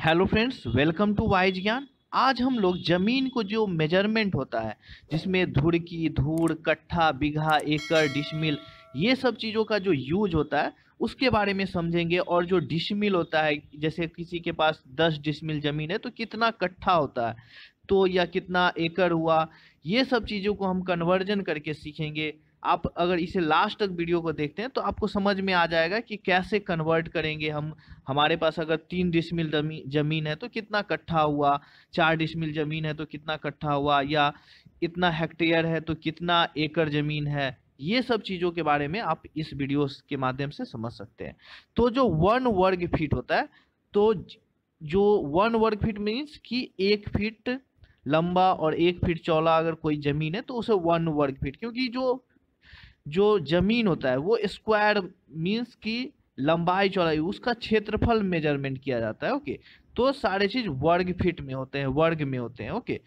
Hello friends, welcome to wise Gyan. आज हम लोग जमीन को जो मेजरमेंट होता है, जिसमें धुड़की, धूड़, कट्ठा, बीघा, एकड़, डिसमिल, ये सब चीज़ों का जो यूज होता है उसके बारे में समझेंगे। और जो डिसमिल होता है, जैसे किसी के पास 10 डिसमिल जमीन है तो कितना कट्ठा होता है, तो या कितना एकड़ हुआ, ये सब चीज़ों को हम कन्वर्जन करके सीखेंगे। आप अगर इसे लास्ट तक वीडियो को देखते हैं तो आपको समझ में आ जाएगा कि कैसे कन्वर्ट करेंगे हम। हमारे पास अगर 3 डिसमिल जमीन है तो कितना कट्ठा हुआ, 4 डिसमिल जमीन है तो कितना कट्ठा हुआ, या इतना हेक्टेयर है तो कितना एकड़ जमीन है। ये सब चीज़ों के बारे में आप इस वीडियो के माध्यम से समझ सकते हैं। तो जो 1 वर्ग फीट होता है, तो जो 1 वर्ग फीट मीन्स कि 1 फीट लंबा और 1 फीट चौड़ा अगर कोई जमीन है तो उसे 1 वर्ग फीट, क्योंकि जो जमीन होता है वो स्क्वायर मीन्स की लंबाई चौड़ाई, उसका क्षेत्रफल मेजरमेंट किया जाता है। ओके, तो सारे चीज वर्ग फीट में होते हैं, वर्ग में होते हैं। ओके,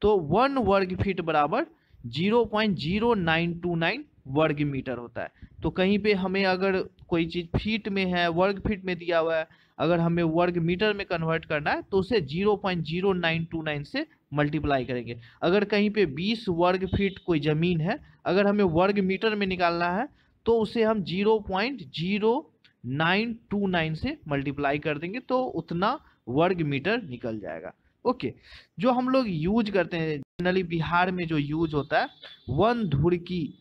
तो 1 वर्ग फीट बराबर 0.0929 वर्ग मीटर होता है। तो कहीं पे हमें अगर कोई चीज फीट में है, वर्ग फीट में दिया हुआ है, अगर हमें वर्ग मीटर में कन्वर्ट करना है तो उसे 0.0929 से मल्टीप्लाई करेंगे। अगर कहीं पे 20 वर्ग फीट कोई जमीन है, अगर हमें वर्ग मीटर में निकालना है तो उसे हम 0.0929 से मल्टीप्लाई कर देंगे तो उतना वर्ग मीटर निकल जाएगा। ओके, जो हम लोग यूज करते हैं जनरली बिहार में जो यूज होता है 1 धुड़की।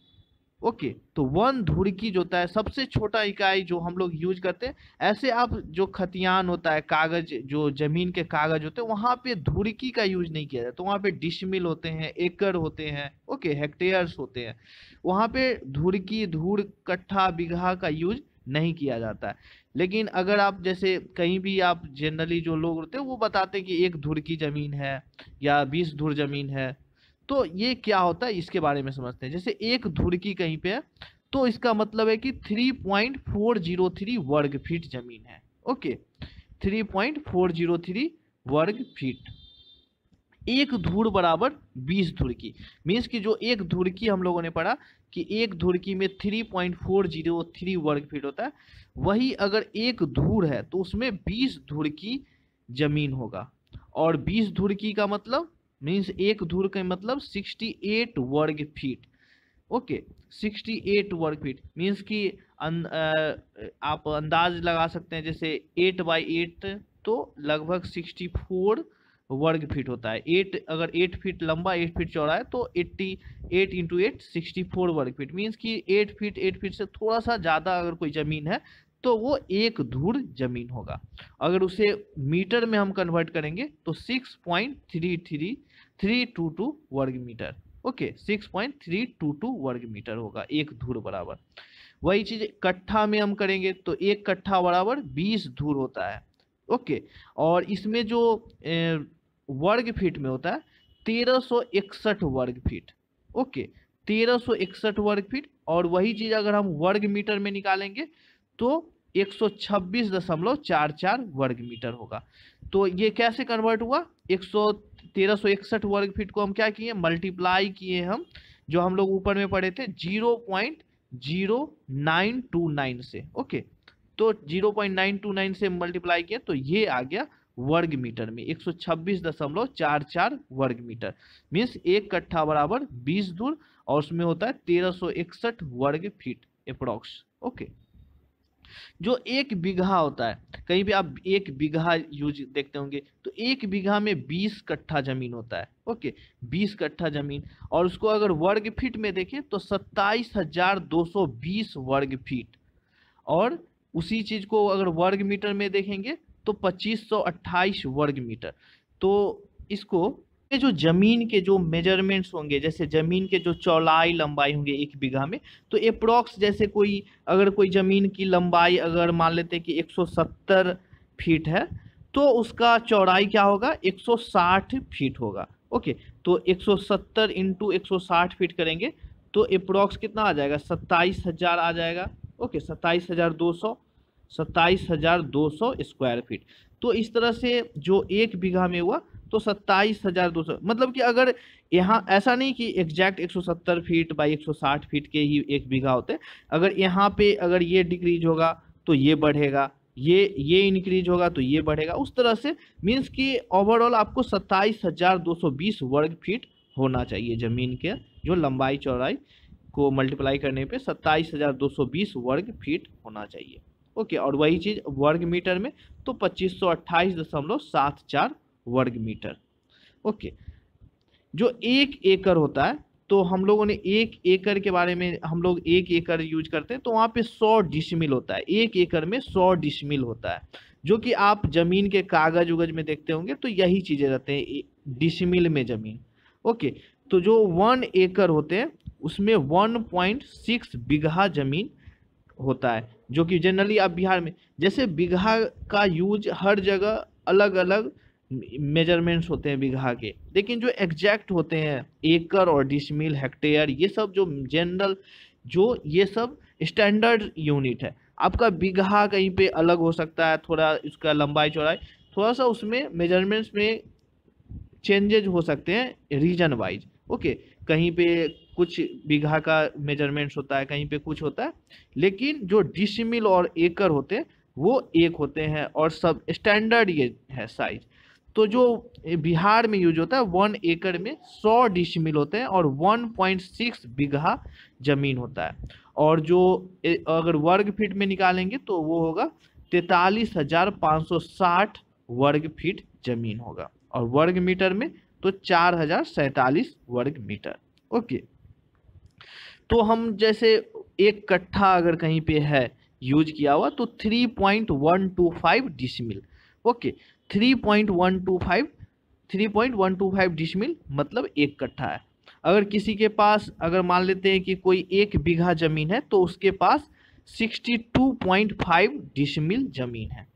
ओके, तो 1 धुड़की जो होता है सबसे छोटा इकाई जो हम लोग यूज करते हैं। ऐसे आप जो खतियान होता है, कागज, जो जमीन के कागज होते हैं, वहां पे धुड़की का यूज नहीं किया जाता। तो वहां पे डिसमिल होते हैं, एकड़ होते हैं, ओके, हेक्टेयर्स होते हैं। वहां पे धुड़की, धूड़, कट्ठा, बीघा का यूज नहीं किया जाता है। लेकिन अगर आप जैसे कहीं भी आप जनरली जो लोग होते हैं वो बताते हैं कि 1 धुड़की जमीन है या 20 धुर जमीन है, तो ये क्या होता है इसके बारे में समझते हैं। जैसे 1 धुड़की कहीं पे है तो इसका मतलब है कि 3.403 वर्ग फीट जमीन है। ओके, 3.403 वर्ग फीट। 1 धूड़ बराबर 20 धुड़की, मीन्स कि जो 1 धुड़की हम लोगों ने पढ़ा कि 1 धुड़की में 3.403 वर्ग फीट होता है, वही अगर 1 धूड़ है तो उसमें 20 धुड़की जमीन होगा। और 20 धुड़की का मतलब मीन्स 1 धूड़ का मतलब 68 वर्ग फीट। ओके, 68 वर्ग फीट मीन्स कि आप अंदाज लगा सकते हैं, जैसे 8/8 तो लगभग 64 वर्ग फीट होता है। 8 अगर 8 फीट लंबा, 8 फीट चौड़ा है तो 88 इंटू 8 64 वर्ग फीट, मीन्स कि 8 फीट से थोड़ा सा ज़्यादा अगर कोई ज़मीन है तो वो 1 धूड़ जमीन होगा। अगर उसे मीटर में हम कन्वर्ट करेंगे तो 6.33322 वर्ग मीटर। ओके, 6.322 वर्ग मीटर होगा 1 धूड़ बराबर। वही चीज कट्ठा में हम करेंगे तो 1 कट्ठा बराबर 20 धूड़ होता है। ओके, और इसमें जो वर्ग फीट में होता है 1361 वर्ग फीट। ओके, 1361 वर्ग फीट। और वही चीज अगर हम वर्ग मीटर में निकालेंगे तो 126.44 वर्ग मीटर होगा। तो ये कैसे कन्वर्ट हुआ, 1361 वर्ग फीट को हम क्या किए, मल्टीप्लाई किए हम, जो हम लोग ऊपर में पढ़े थे 0.0929 से। ओके, तो 0.929 से मल्टीप्लाई किया तो ये आ गया वर्ग मीटर में 126.44 वर्ग मीटर। मीन्स 1 कट्ठा बराबर 20 धूड़ और उसमें होता है 1361 वर्ग फीट अप्रोक्स। ओके, जो 1 बीघा होता है, कहीं भी आप 1 बीघा यूज देखते होंगे तो 1 बीघा में 20 कट्ठा जमीन होता है। ओके, 20 कट्ठा जमीन, और उसको अगर वर्ग फीट में देखें तो 27,220 वर्ग फीट। और उसी चीज को अगर वर्ग मीटर में देखेंगे तो 2528 वर्ग मीटर। तो इसको ये जो जमीन के जो मेजरमेंट्स होंगे, जैसे जमीन के जो चौड़ाई लंबाई होंगे 1 बीघा में, तो अप्रोक्स जैसे अगर कोई जमीन की लंबाई अगर मान लेते हैं कि 170 फीट है तो उसका चौड़ाई क्या होगा, 160 फीट होगा। ओके, तो 170 इंटू 160 फीट करेंगे तो अप्रोक्स कितना आ जाएगा, 27,000 आ जाएगा। Okay, 27,200 square feet. तो इस तरह से जो 1 बीघा में हुआ तो 27,200, मतलब कि अगर यहाँ ऐसा नहीं कि एग्जैक्ट 170 फीट बाई 160 फीट के ही 1 बीघा होते हैं। अगर यहाँ पे अगर ये डिक्रीज होगा तो ये बढ़ेगा, ये इंक्रीज होगा तो ये बढ़ेगा, उस तरह से। मीन्स कि ओवरऑल आपको 27,220 वर्ग फीट होना चाहिए जमीन के, जो लंबाई चौड़ाई को मल्टीप्लाई करने पे 27,220 वर्ग फीट होना चाहिए। ओके, और वही चीज वर्ग मीटर में तो 2528.74 वर्ग मीटर। ओके, जो 1 एकड़ होता है, तो हम लोगों ने 1 एकड़ के बारे में, हम लोग 1 एकड़ यूज करते हैं, तो वहाँ पे 100 डिसमिल होता है। 1 एकड़ में 100 डिसमिल होता है, जो कि आप जमीन के कागज उगज में देखते होंगे तो यही चीजें रहते हैं डिसमिल में जमीन। ओके, तो जो 1 एकड़ होते हैं उसमें 1.6 बीघा जमीन होता है, जो कि जनरली आप बिहार में, जैसे बीघा का यूज हर जगह अलग अलग मेजरमेंट्स होते हैं बीघा के, लेकिन जो एग्जैक्ट होते हैं एकड़ और डिसमिल हेक्टेयर, ये सब जो जनरल, जो ये सब स्टैंडर्ड यूनिट है। आपका बीघा कहीं पे अलग हो सकता है, थोड़ा इसका लंबाई चौड़ाई थोड़ा सा उसमें मेजरमेंट्स में चेंजेज हो सकते हैं रीजन वाइज। ओके, कहीं पे कुछ बीघा का मेजरमेंट्स होता है, कहीं पे कुछ होता है, लेकिन जो डिसमिल और एकड़ होते हैं वो एक होते हैं, और सब स्टैंडर्ड ये है साइज। तो जो बिहार में यूज होता है 1 एकड़ में 100 डिसमिल होते हैं और 1.6 बीघा जमीन होता है। और जो अगर वर्ग फीट में निकालेंगे तो वो होगा 43,560 वर्ग फीट जमीन होगा, और वर्ग मीटर में तो 4,047 वर्ग मीटर। ओके, तो हम जैसे 1 कट्ठा अगर कहीं पे है यूज किया हुआ तो 3.125 डिसमिल। ओके, 3.125 डिसमिल मतलब 1 कट्ठा है। अगर किसी के पास, अगर मान लेते हैं कि कोई 1 बीघा जमीन है, तो उसके पास 62.5 डिसमिल जमीन है।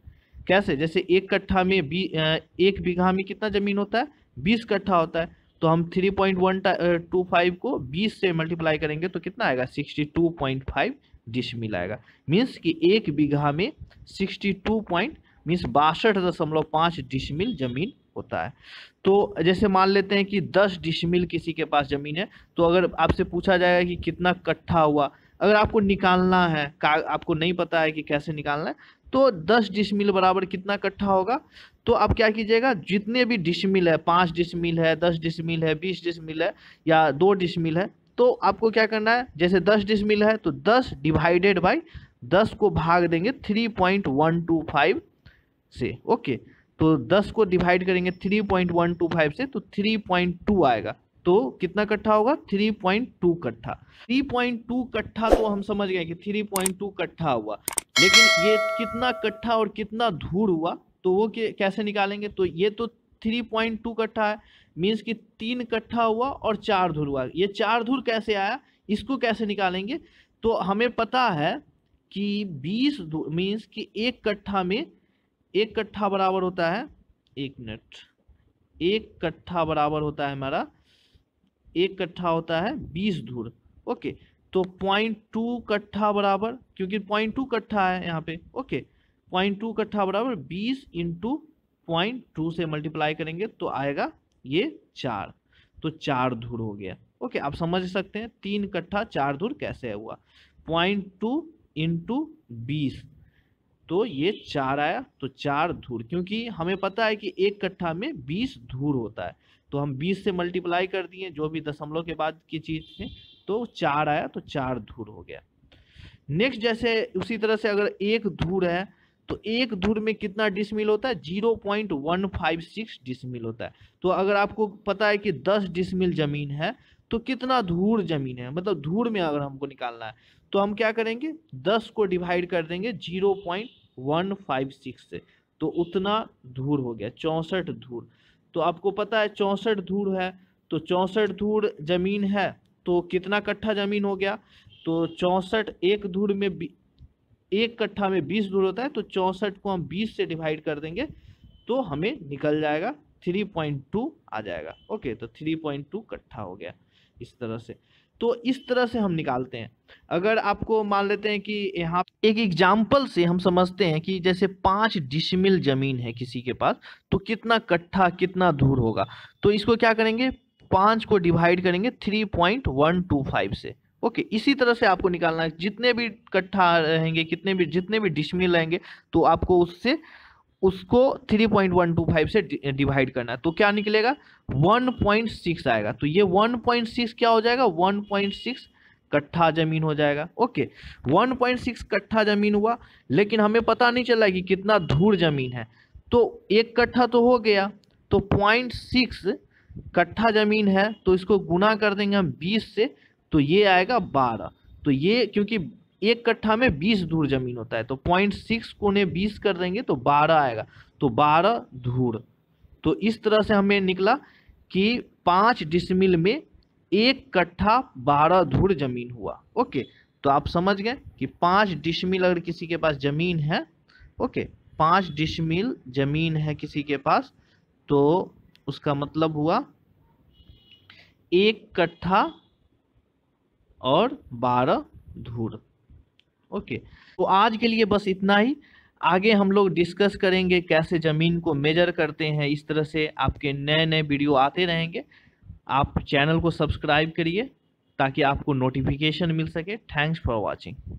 कैसे? जैसे 1 कट्ठा में 1 बीघा में कितना जमीन होता है? 20 कट्ठा होता है। तो हम 3.125 को 20 से मल्टीप्लाई करेंगे तो कितना आएगा? 62.5 डिसमिल आएगा। मीन्स कि 1 बीघा में 62.5 डिसमिल जमीन होता है। तो जैसे मान लेते हैं कि 10 डिसमिल किसी के पास जमीन है, तो अगर आपसे पूछा जाएगा कि कितना कट्ठा हुआ, अगर आपको निकालना है, आपको नहीं पता है कि कैसे निकालना है, तो 10 डिसमिल बराबर कितना कट्ठा होगा, तो आप क्या कीजिएगा, जितने भी डिसमिल है, 5 डिसमिल है, 10 डिसमिल है, 20 डिसमिल है या 2 डिसमिल है, तो आपको क्या करना है, जैसे 10 डिसमिल है तो 10 डिवाइडेड बाई 10 को भाग देंगे 3.125 से। ओके, तो 10 को डिवाइड करेंगे 3.125 से तो 3.2 आएगा। तो कितना कट्ठा होगा? 3.2 कट्ठा। 3.2 कट्ठा तो हम समझ गए कि 3.2 कट्ठा हुआ, लेकिन ये कितना कट्ठा और कितना धूर हुआ तो वो कैसे निकालेंगे? तो ये तो 3.2 कट्ठा है, मीन्स कि 3 कट्ठा हुआ और 4 धूर हुआ। ये 4 धूर कैसे आया, इसको कैसे निकालेंगे? तो हमें पता है कि 20 धूर मीन्स कि 1 कट्ठा में 1 कट्ठा बराबर होता है, 1 मिनट, 1 कट्ठा बराबर होता है हमारा, 1 कट्ठा होता है 20 धूर। ओके, तो 0.2 कट्ठा बराबर, क्योंकि 0.2 कट्ठा है यहाँ पे। ओके, 0.2 कट्ठा बराबर 20 इंटू 0.2 से मल्टीप्लाई करेंगे तो आएगा ये 4, तो 4 धूर हो गया। ओके, आप समझ सकते हैं 3 कट्ठा 4 धूर कैसे हुआ। 0.2 इंटू 20 तो ये 4 आया, तो 4 धूर, क्योंकि हमें पता है कि 1 कट्ठा में 20 धूर होता है, तो हम 20 से मल्टीप्लाई कर दिए जो भी दशमलव के बाद की चीज थी, तो 4 आया, तो 4 धूर हो गया। नेक्स्ट, जैसे उसी तरह से अगर 1 धूर है तो 1 धूर में कितना डिसमिल होता है? 0.156 डिसमिल होता है। तो अगर आपको पता है कि 10 डिसमिल जमीन है तो कितना धूर जमीन है, मतलब धूर में अगर हमको निकालना है तो हम क्या करेंगे, 10 को डिवाइड कर देंगे 0.156 से, तो उतना धूर हो गया, 64 धूर। तो आपको पता है 64 धूर है, तो 64 धूर जमीन है तो कितना कट्ठा जमीन हो गया? तो 64, 1 धूर में 1 कट्ठा में 20 धूर होता है, तो 64 को हम 20 से डिवाइड कर देंगे तो हमें निकल जाएगा 3.2 आ जाएगा। ओके, तो 3.2 कट्ठा हो गया इस तरह से। तो इस तरह से हम निकालते हैं। अगर आपको मान लेते हैं कि यहाँ एक एग्जाम्पल से हम समझते हैं कि जैसे 5 डिसमिल जमीन है किसी के पास, तो कितना कट्ठा कितना धूर होगा। तो इसको क्या करेंगे, 5 को डिवाइड करेंगे 3.125 से। ओके, इसी तरह से आपको निकालना है, जितने भी कट्ठा रहेंगे, जितने भी डिसमिल रहेंगे, तो आपको उसको 3.125 से डिवाइड करना है। तो क्या निकलेगा, 1.6 आएगा। तो ये 1.6 क्या हो जाएगा, 1.6 कट्ठा जमीन हो जाएगा। ओके, 1.6 कट्ठा जमीन हुआ, लेकिन हमें पता नहीं चला कि कितना धूर जमीन है। तो 1 कट्ठा तो हो गया, तो 0.6 कट्ठा जमीन है, तो इसको गुना कर देंगे हम 20 से, तो ये आएगा 12। तो ये क्योंकि 1 कट्ठा में 20 धूर जमीन होता है, तो 0.6 को 20 कर देंगे तो 12 आएगा। तो 12 धूर। तो इस तरह से हमें निकला कि 5 डिसमिल में 1 कट्ठा 12 धूर जमीन हुआ। ओके, तो आप समझ गए कि 5 डिसमिल अगर किसी के पास जमीन है, ओके, 5 डिसमिल जमीन है किसी के पास, तो उसका मतलब हुआ 1 कट्ठा और 12 धूर। ओके, तो आज के लिए बस इतना ही। आगे हम लोग डिस्कस करेंगे कैसे ज़मीन को मेजर करते हैं। इस तरह से आपके नए नए वीडियो आते रहेंगे। आप चैनल को सब्सक्राइब करिए ताकि आपको नोटिफिकेशन मिल सके। Thanks for watching.